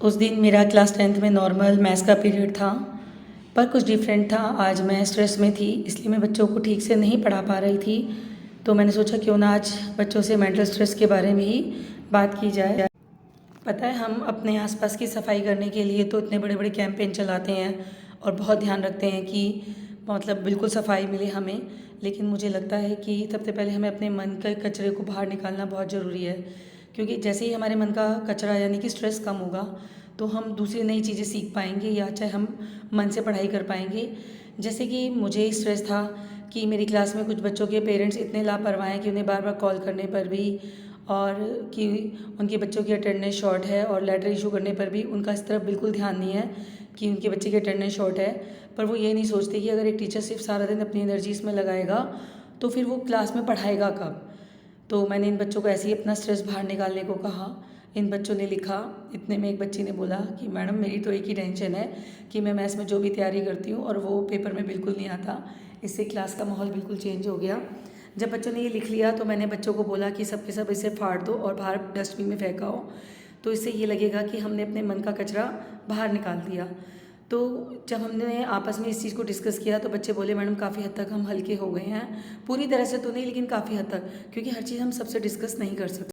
उस दिन मेरा क्लास 10th में नॉर्मल मैथ्स का पीरियड था, पर कुछ डिफरेंट था। आज मैं स्ट्रेस में थी, इसलिए मैं बच्चों को ठीक से नहीं पढ़ा पा रही थी। तो मैंने सोचा क्यों ना आज बच्चों से मेंटल स्ट्रेस के बारे में ही बात की जाए। पता है, हम अपने आसपास की सफाई करने के लिए तो इतने बड़े बड़े कैंपेन चलाते हैं और बहुत ध्यान रखते हैं कि मतलब बिल्कुल सफाई मिले हमें। लेकिन मुझे लगता है कि सबसे पहले हमें अपने मन के कचरे को बाहर निकालना बहुत ज़रूरी है, क्योंकि जैसे ही हमारे मन का कचरा यानी कि स्ट्रेस कम होगा तो हम दूसरी नई चीज़ें सीख पाएंगे या चाहे हम मन से पढ़ाई कर पाएंगे। जैसे कि मुझे स्ट्रेस था कि मेरी क्लास में कुछ बच्चों के पेरेंट्स इतने लापरवाह हैं कि उन्हें बार बार कॉल करने पर भी, और कि उनके बच्चों की अटेंडेंस शॉर्ट है और लेटर इशू करने पर भी उनका इस तरफ बिल्कुल ध्यान नहीं है कि उनके बच्चे की अटेंडेंस शॉर्ट है। पर वो ये नहीं सोचते कि अगर एक टीचर सिर्फ सारा दिन अपनी एनर्जी इसमें लगाएगा तो फिर वो क्लास में पढ़ाएगा कब। तो मैंने इन बच्चों को ऐसे ही अपना स्ट्रेस बाहर निकालने को कहा। इन बच्चों ने लिखा। इतने में एक बच्ची ने बोला कि मैडम मेरी तो एक ही टेंशन है कि मैं मैथ्स में जो भी तैयारी करती हूँ और वो पेपर में बिल्कुल नहीं आता। इससे क्लास का माहौल बिल्कुल चेंज हो गया। जब बच्चों ने ये लिख लिया तो मैंने बच्चों को बोला कि सब के सब इसे फाड़ दो और बाहर डस्टबिन में फेंकाओ, तो इससे ये लगेगा कि हमने अपने मन का कचरा बाहर निकाल दिया। तो जब हमने आपस में इस चीज़ को डिस्कस किया तो बच्चे बोले मैडम काफ़ी हद तक हम हल्के हो गए हैं, पूरी तरह से तो नहीं लेकिन काफ़ी हद तक, क्योंकि हर चीज़ हम सबसे डिस्कस नहीं कर सकते।